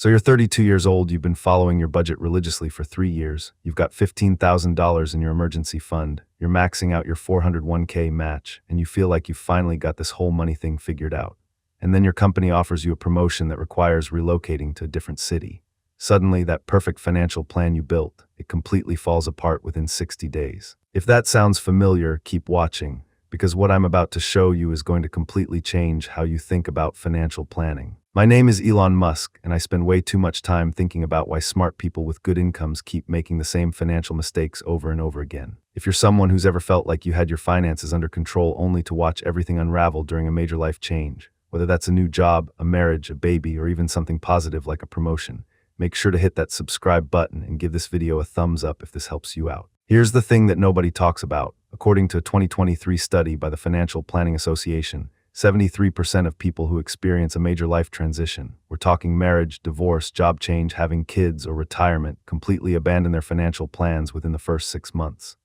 So you're 32 years old, you've been following your budget religiously for 3 years, you've got $15,000 in your emergency fund, you're maxing out your 401k match, and you feel like you finally got this whole money thing figured out. And then your company offers you a promotion that requires relocating to a different city. Suddenly, that perfect financial plan you built, it completely falls apart within 60 days. If that sounds familiar, keep watching, because what I'm about to show you is going to completely change how you think about financial planning. My name is Elon Musk, and I spend way too much time thinking about why smart people with good incomes keep making the same financial mistakes over and over again. If you're someone who's ever felt like you had your finances under control only to watch everything unravel during a major life change, whether that's a new job, a marriage, a baby, or even something positive like a promotion, make sure to hit that subscribe button and give this video a thumbs up if this helps you out. Here's the thing that nobody talks about. According to a 2023 study by the Financial Planning Association, 73% of people who experience a major life transition, we're talking marriage, divorce, job change, having kids, or retirement, completely abandon their financial plans within the first 6 months.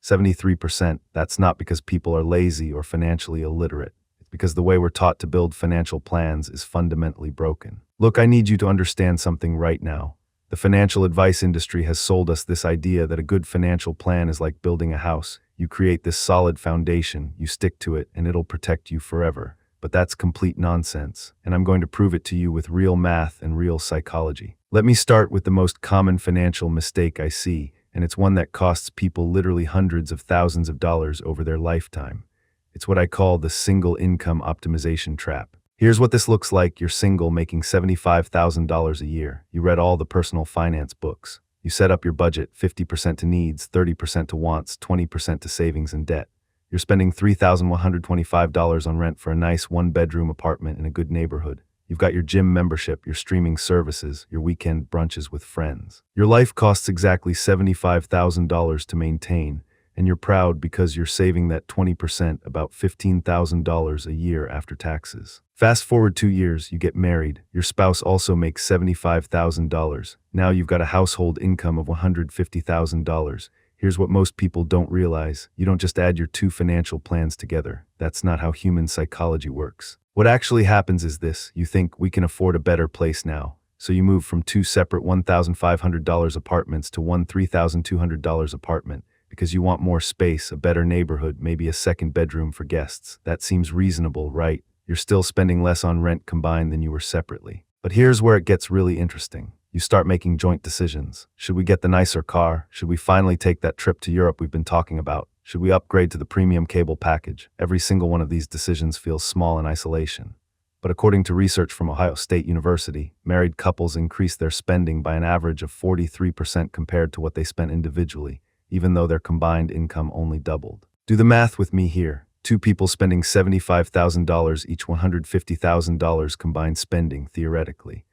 73%, that's not because people are lazy or financially illiterate. It's because the way we're taught to build financial plans is fundamentally broken. Look, I need you to understand something right now. The financial advice industry has sold us this idea that a good financial plan is like building a house. You create this solid foundation, you stick to it, and it'll protect you forever. But that's complete nonsense, and I'm going to prove it to you with real math and real psychology. Let me start with the most common financial mistake I see, and it's one that costs people literally hundreds of thousands of dollars over their lifetime. It's what I call the single income optimization trap. Here's what this looks like. You're single, making $75,000 a year. You read all the personal finance books. You set up your budget, 50% to needs, 30% to wants, 20% to savings and debt. You're spending $3,125 on rent for a nice one-bedroom apartment in a good neighborhood. You've got your gym membership, your streaming services, your weekend brunches with friends. Your life costs exactly $75,000 to maintain, and you're proud because you're saving that 20%, about $15,000 a year after taxes. Fast forward 2 years, you get married. Your spouse also makes $75,000. Now you've got a household income of $150,000. Here's what most people don't realize. You don't just add your two financial plans together. That's not how human psychology works. What actually happens is this. You think, we can afford a better place now. So you move from two separate $1,500 apartments to one $3,200 apartment. Because you want more space, a better neighborhood, maybe a second bedroom for guests. That seems reasonable, right? You're still spending less on rent combined than you were separately. But here's where it gets really interesting. You start making joint decisions. Should we get the nicer car? Should we finally take that trip to Europe we've been talking about? Should we upgrade to the premium cable package? Every single one of these decisions feels small in isolation. But according to research from Ohio State University, married couples increase their spending by an average of 43% compared to what they spent individually, even though their combined income only doubled. Do the math with me here. Two people spending $75,000 each, $150,000 combined spending, theoretically.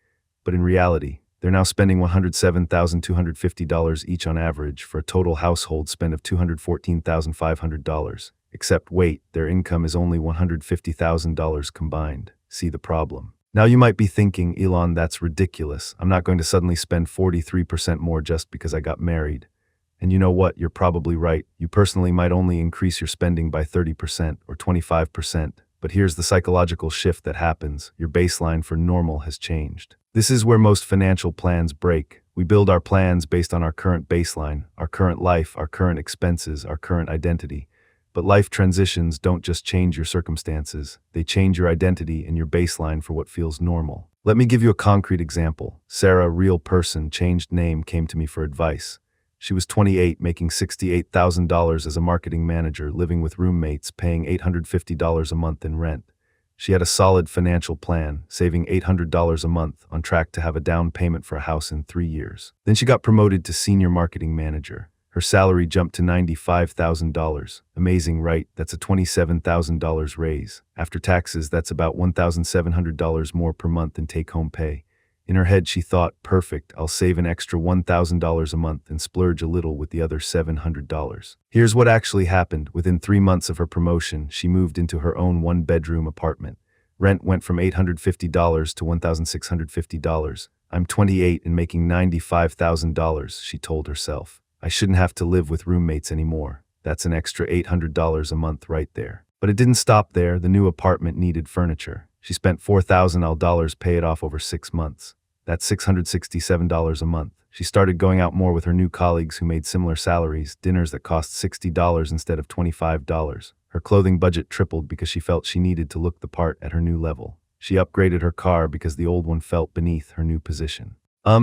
But in reality, they're now spending $107,250 each on average for a total household spend of $214,500. Except wait, their income is only $150,000 combined. See the problem? Now you might be thinking, Elon, that's ridiculous. I'm not going to suddenly spend 43% more just because I got married. And you know what? You're probably right. You personally might only increase your spending by 30% or 25%. But here's the psychological shift that happens. Your baseline for normal has changed. This is where most financial plans break. We build our plans based on our current baseline, our current life, our current expenses, our current identity. But life transitions don't just change your circumstances. They change your identity and your baseline for what feels normal. Let me give you a concrete example. Sarah, real person, changed name, came to me for advice. She was 28, making $68,000 as a marketing manager, living with roommates, paying $850 a month in rent. She had a solid financial plan, saving $800 a month, on track to have a down payment for a house in 3 years. Then she got promoted to senior marketing manager. Her salary jumped to $95,000. Amazing, right? That's a $27,000 raise. After taxes, that's about $1,700 more per month in take-home pay. In her head, she thought, perfect, I'll save an extra $1,000 a month and splurge a little with the other $700. Here's what actually happened. Within 3 months of her promotion, she moved into her own one-bedroom apartment. Rent went from $850 to $1,650. I'm 28 and making $95,000, she told herself. I shouldn't have to live with roommates anymore. That's an extra $800 a month right there. But it didn't stop there. The new apartment needed furniture. She spent $4,000 pay it off over 6 months. That's $667 a month. She started going out more with her new colleagues who made similar salaries, dinners that cost $60 instead of $25. Her clothing budget tripled because she felt she needed to look the part at her new level. She upgraded her car because the old one felt beneath her new position.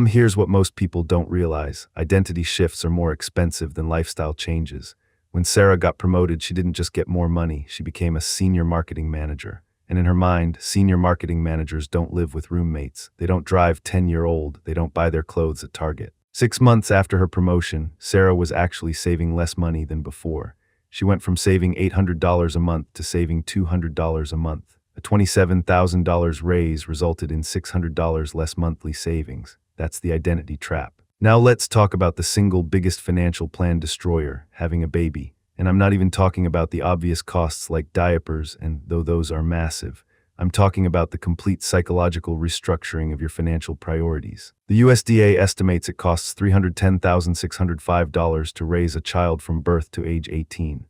Here's what most people don't realize. Identity shifts are more expensive than lifestyle changes. When Sarah got promoted, she didn't just get more money, she became a senior marketing manager. And in her mind, senior marketing managers don't live with roommates. They don't drive 10-year-old. They don't buy their clothes at Target. 6 months after her promotion, Sarah was actually saving less money than before. She went from saving $800 a month to saving $200 a month. A $27,000 raise resulted in $600 less monthly savings. That's the identity trap. Now let's talk about the single biggest financial plan destroyer, having a baby. And I'm not even talking about the obvious costs like diapers, and though those are massive, I'm talking about the complete psychological restructuring of your financial priorities. The USDA estimates it costs $310,605 to raise a child from birth to age 18.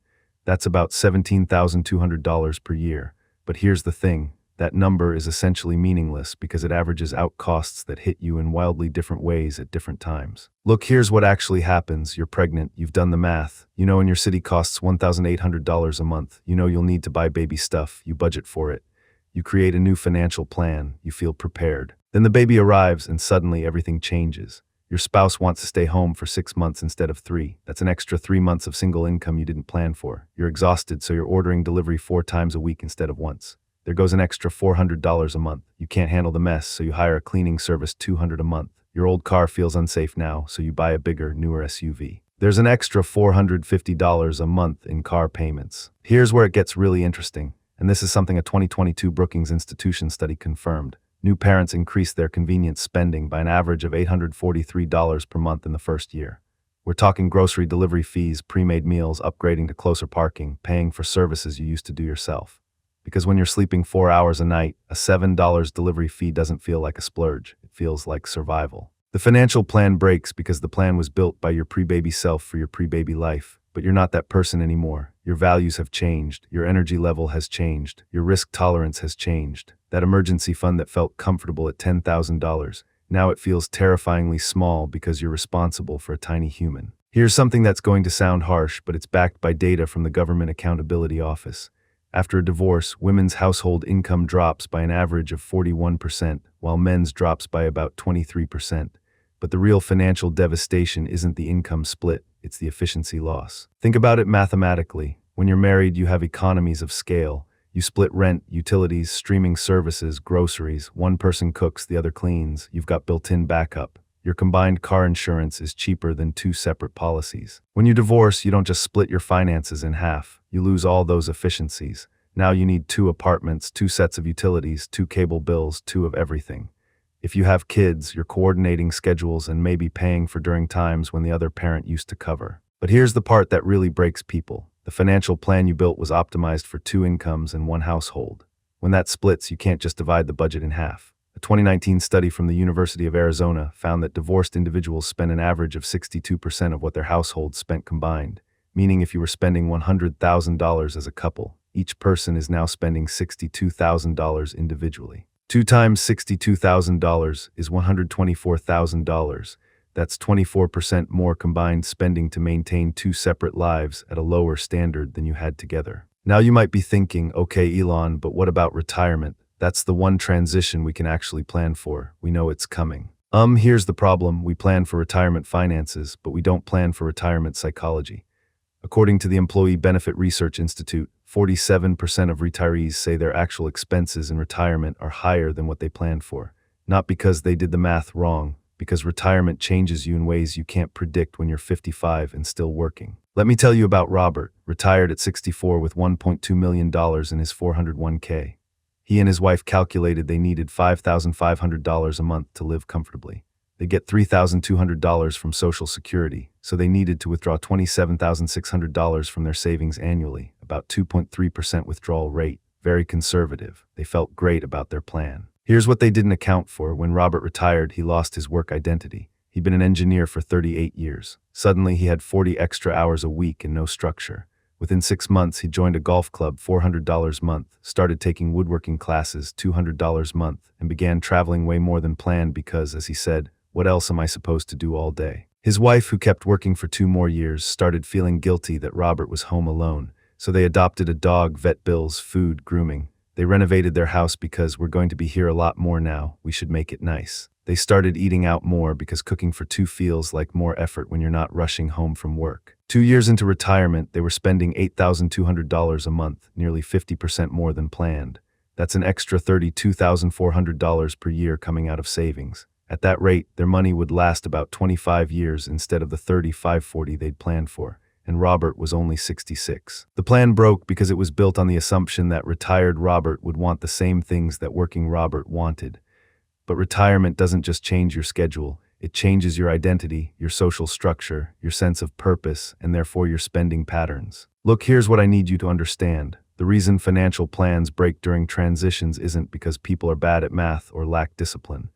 That's about $17,200 per year. But here's the thing. That number is essentially meaningless because it averages out costs that hit you in wildly different ways at different times. Look, here's what actually happens. You're pregnant, you've done the math. You know in your city costs $1,800 a month. You know you'll need to buy baby stuff. You budget for it. You create a new financial plan. You feel prepared. Then the baby arrives and suddenly everything changes. Your spouse wants to stay home for 6 months instead of 3. That's an extra 3 months of single income you didn't plan for. You're exhausted, so you're ordering delivery 4 times a week instead of once. There goes an extra $400 a month. You can't handle the mess, so you hire a cleaning service $200 a month. Your old car feels unsafe now, so you buy a bigger, newer SUV. There's an extra $450 a month in car payments. Here's where it gets really interesting, and this is something a 2022 Brookings Institution study confirmed. New parents increased their convenience spending by an average of $843 per month in the first year. We're talking grocery delivery fees, pre-made meals, upgrading to closer parking, paying for services you used to do yourself. Because when you're sleeping 4 hours a night, a $7 delivery fee doesn't feel like a splurge. It feels like survival. The financial plan breaks because the plan was built by your pre-baby self for your pre-baby life. But you're not that person anymore. Your values have changed. Your energy level has changed. Your risk tolerance has changed. That emergency fund that felt comfortable at $10,000, now it feels terrifyingly small because you're responsible for a tiny human. Here's something that's going to sound harsh, but it's backed by data from the Government Accountability Office. After a divorce, women's household income drops by an average of 41%, while men's drops by about 23%. But the real financial devastation isn't the income split, it's the efficiency loss. Think about it mathematically. When you're married, you have economies of scale. You split rent, utilities, streaming services, groceries. One person cooks, the other cleans. You've got built-in backup. Your combined car insurance is cheaper than 2 separate policies. When you divorce, you don't just split your finances in half. You lose all those efficiencies. Now you need 2 apartments, 2 sets of utilities, 2 cable bills, 2 of everything. If you have kids, you're coordinating schedules and maybe paying for during times when the other parent used to cover. But here's the part that really breaks people. The financial plan you built was optimized for 2 incomes and 1 household. When that splits, you can't just divide the budget in half. A 2019 study from the University of Arizona found that divorced individuals spend an average of 62% of what their households spent combined, meaning if you were spending $100,000 as a couple, each person is now spending $62,000 individually. 2 times $62,000 is $124,000. That's 24% more combined spending to maintain 2 separate lives at a lower standard than you had together. Now you might be thinking, okay, Elon, but what about retirement? That's the one transition we can actually plan for. We know it's coming. Here's the problem. We plan for retirement finances, but we don't plan for retirement psychology. According to the Employee Benefit Research Institute, 47% of retirees say their actual expenses in retirement are higher than what they planned for. Not because they did the math wrong, because retirement changes you in ways you can't predict when you're 55 and still working. Let me tell you about Robert, retired at 64 with $1.2 million in his 401k. He and his wife calculated they needed $5,500 a month to live comfortably. They get $3,200 from Social Security, so they needed to withdraw $27,600 from their savings annually, about 2.3% withdrawal rate, very conservative. They felt great about their plan. Here's what they didn't account for. When Robert retired, he lost his work identity. He'd been an engineer for 38 years. Suddenly, he had 40 extra hours a week and no structure. Within 6 months, he joined a golf club, $400 a month, started taking woodworking classes, $200 a month, and began traveling way more than planned because, as he said, what else am I supposed to do all day? His wife, who kept working for 2 more years, started feeling guilty that Robert was home alone, so they adopted a dog, vet bills, food, grooming. They renovated their house because we're going to be here a lot more now, we should make it nice. They started eating out more because cooking for two feels like more effort when you're not rushing home from work. 2 years into retirement, they were spending $8,200 a month, nearly 50% more than planned. That's an extra $32,400 per year coming out of savings. At that rate, their money would last about 25 years instead of the 35-40 they'd planned for, and Robert was only 66. The plan broke because it was built on the assumption that retired Robert would want the same things that working Robert wanted. But retirement doesn't just change your schedule, it changes your identity, your social structure, your sense of purpose, and therefore your spending patterns. Look, here's what I need you to understand. The reason financial plans break during transitions isn't because people are bad at math or lack discipline.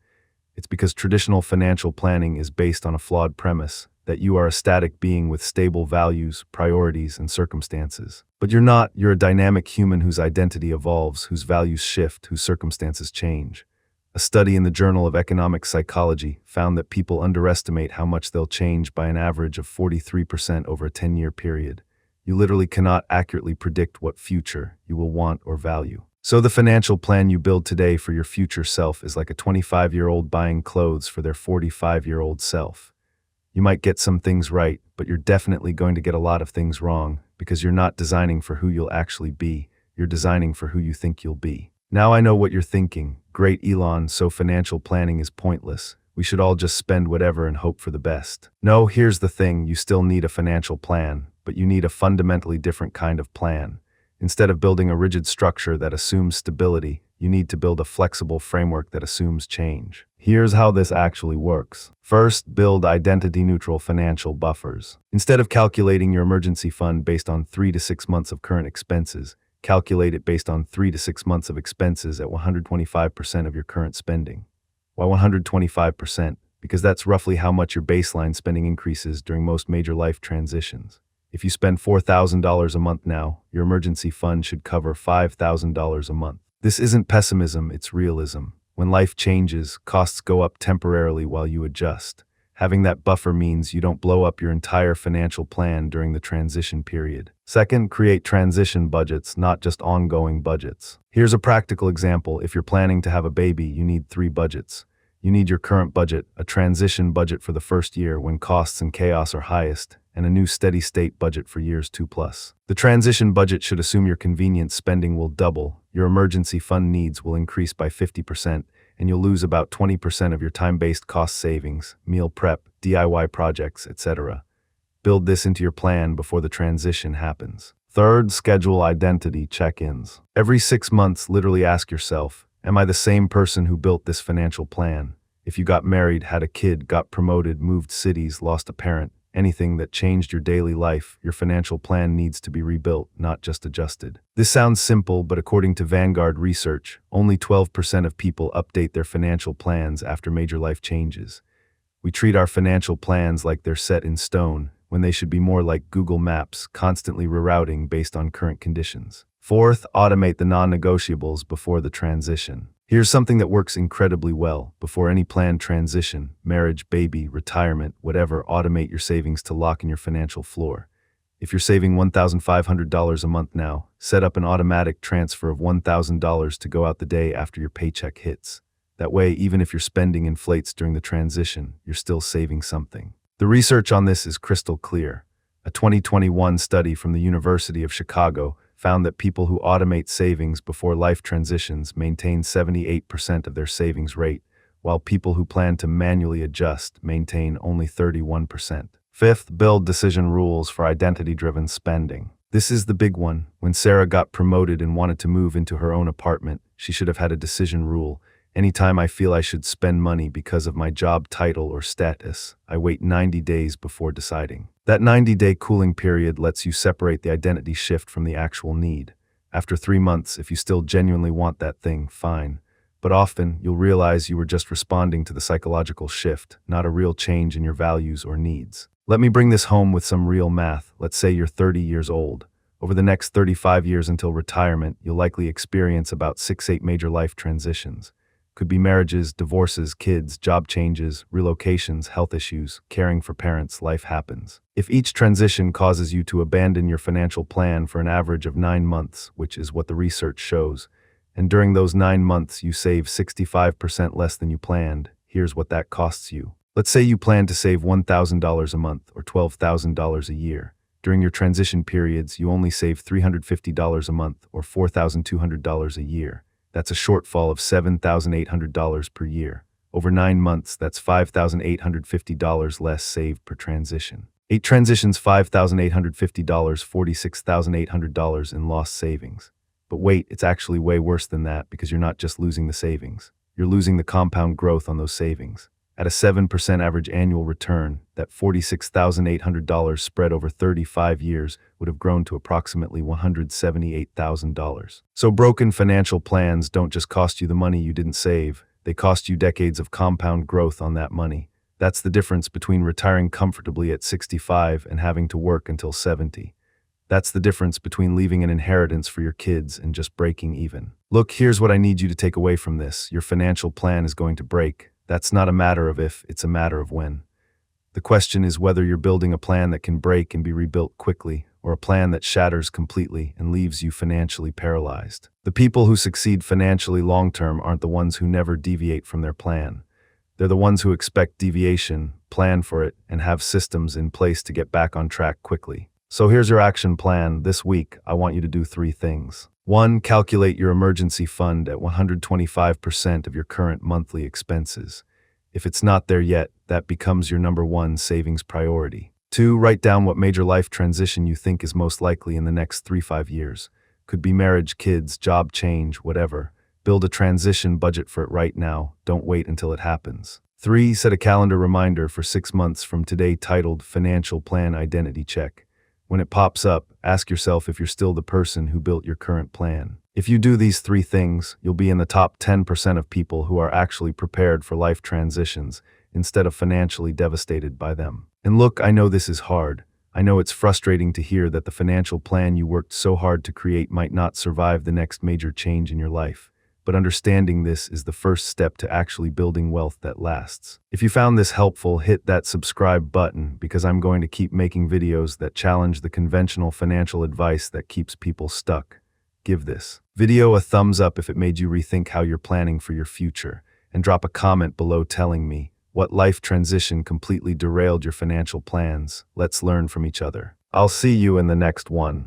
It's because traditional financial planning is based on a flawed premise that you are a static being with stable values, priorities, and circumstances. But you're not. You're a dynamic human whose identity evolves, whose values shift, whose circumstances change. A study in the Journal of Economic Psychology found that people underestimate how much they'll change by an average of 43% over a 10-year period. You literally cannot accurately predict what future you will want or value. So the financial plan you build today for your future self is like a 25-year-old buying clothes for their 45-year-old self. You might get some things right, but you're definitely going to get a lot of things wrong because you're not designing for who you'll actually be. You're designing for who you think you'll be. Now I know what you're thinking. Great, Elon, so financial planning is pointless. We should all just spend whatever and hope for the best. No, here's the thing. You still need a financial plan, but you need a fundamentally different kind of plan. Instead of building a rigid structure that assumes stability, you need to build a flexible framework that assumes change. Here's how this actually works. First, build identity-neutral financial buffers. Instead of calculating your emergency fund based on 3 to 6 months of current expenses, calculate it based on 3 to 6 months of expenses at 125% of your current spending. Why 125%? Because that's roughly how much your baseline spending increases during most major life transitions. If you spend $4,000 a month now, your emergency fund should cover $5,000 a month. This isn't pessimism, it's realism. When life changes, costs go up temporarily while you adjust. Having that buffer means you don't blow up your entire financial plan during the transition period. Second, create transition budgets, not just ongoing budgets. Here's a practical example. If you're planning to have a baby, you need 3 budgets. You need your current budget, a transition budget for the first year when costs and chaos are highest, and a new steady-state budget for years 2+. The transition budget should assume your convenience spending will double, your emergency fund needs will increase by 50%, and you'll lose about 20% of your time-based cost savings, meal prep, DIY projects, etc. Build this into your plan before the transition happens. Third, schedule identity check-ins. Every 6 months, literally ask yourself, am I the same person who built this financial plan? If you got married, had a kid, got promoted, moved cities, lost a parent, anything that changed your daily life, your financial plan needs to be rebuilt, not just adjusted. This sounds simple, but according to Vanguard research, only 12% of people update their financial plans after major life changes. We treat our financial plans like they're set in stone, when they should be more like Google Maps, constantly rerouting based on current conditions. Fourth, automate the non-negotiables before the transition. Here's something that works incredibly well. Before any planned transition, marriage, baby, retirement, whatever, automate your savings to lock in your financial floor. If you're saving $1,500 a month now, set up an automatic transfer of $1,000 to go out the day after your paycheck hits. That way, even if your spending inflates during the transition, you're still saving something. The research on this is crystal clear. A 2021 study from the University of Chicago found that people who automate savings before life transitions maintain 78% of their savings rate, while people who plan to manually adjust maintain only 31%. Fifth, build decision rules for identity-driven spending. This is the big one. When Sarah got promoted and wanted to move into her own apartment, she should have had a decision rule. Anytime I feel I should spend money because of my job title or status, I wait 90 days before deciding. That 90-day cooling period lets you separate the identity shift from the actual need. After 3 months, if you still genuinely want that thing, fine. But often, you'll realize you were just responding to the psychological shift, not a real change in your values or needs. Let me bring this home with some real math. Let's say you're 30 years old. Over the next 35 years until retirement, you'll likely experience about 6-8 major life transitions. Could be marriages, divorces, kids, job changes, relocations, health issues, caring for parents. Life happens. If each transition causes you to abandon your financial plan for an average of 9 months, which is what the research shows, and during those 9 months you save 65% less than you planned, here's what that costs you. Let's say you plan to save $1,000 a month or $12,000 a year. During your transition periods, you only save $350 a month or $4,200 a year. That's a shortfall of $7,800 per year. Over 9 months, that's $5,850 less saved per transition. 8 transitions, $5,850, $46,800 in lost savings. But wait, it's actually way worse than that, because you're not just losing the savings. You're losing the compound growth on those savings. At a 7% average annual return, that $46,800 spread over 35 years would have grown to approximately $178,000. So broken financial plans don't just cost you the money you didn't save, they cost you decades of compound growth on that money. That's the difference between retiring comfortably at 65 and having to work until 70. That's the difference between leaving an inheritance for your kids and just breaking even. Look, here's what I need you to take away from this. Your financial plan is going to break. That's not a matter of if, it's a matter of when. The question is whether you're building a plan that can break and be rebuilt quickly, or a plan that shatters completely and leaves you financially paralyzed. The people who succeed financially long-term aren't the ones who never deviate from their plan. They're the ones who expect deviation, plan for it, and have systems in place to get back on track quickly. So here's your action plan. This week, I want you to do 3 things. 1. Calculate your emergency fund at 125% of your current monthly expenses. If it's not there yet, that becomes your number 1 savings priority. 2. Write down what major life transition you think is most likely in the next 3-5 years. Could be marriage, kids, job change, whatever. Build a transition budget for it right now. Don't wait until it happens. 3. Set a calendar reminder for 6 months from today titled Financial Plan Identity Check. When it pops up, ask yourself if you're still the person who built your current plan. If you do these 3 things, you'll be in the top 10% of people who are actually prepared for life transitions instead of financially devastated by them. And look, I know this is hard. I know it's frustrating to hear that the financial plan you worked so hard to create might not survive the next major change in your life. But understanding this is the first step to actually building wealth that lasts. If you found this helpful, hit that subscribe button, because I'm going to keep making videos that challenge the conventional financial advice that keeps people stuck. Give this video a thumbs up if it made you rethink how you're planning for your future, and drop a comment below telling me what life transition completely derailed your financial plans. Let's learn from each other. I'll see you in the next one.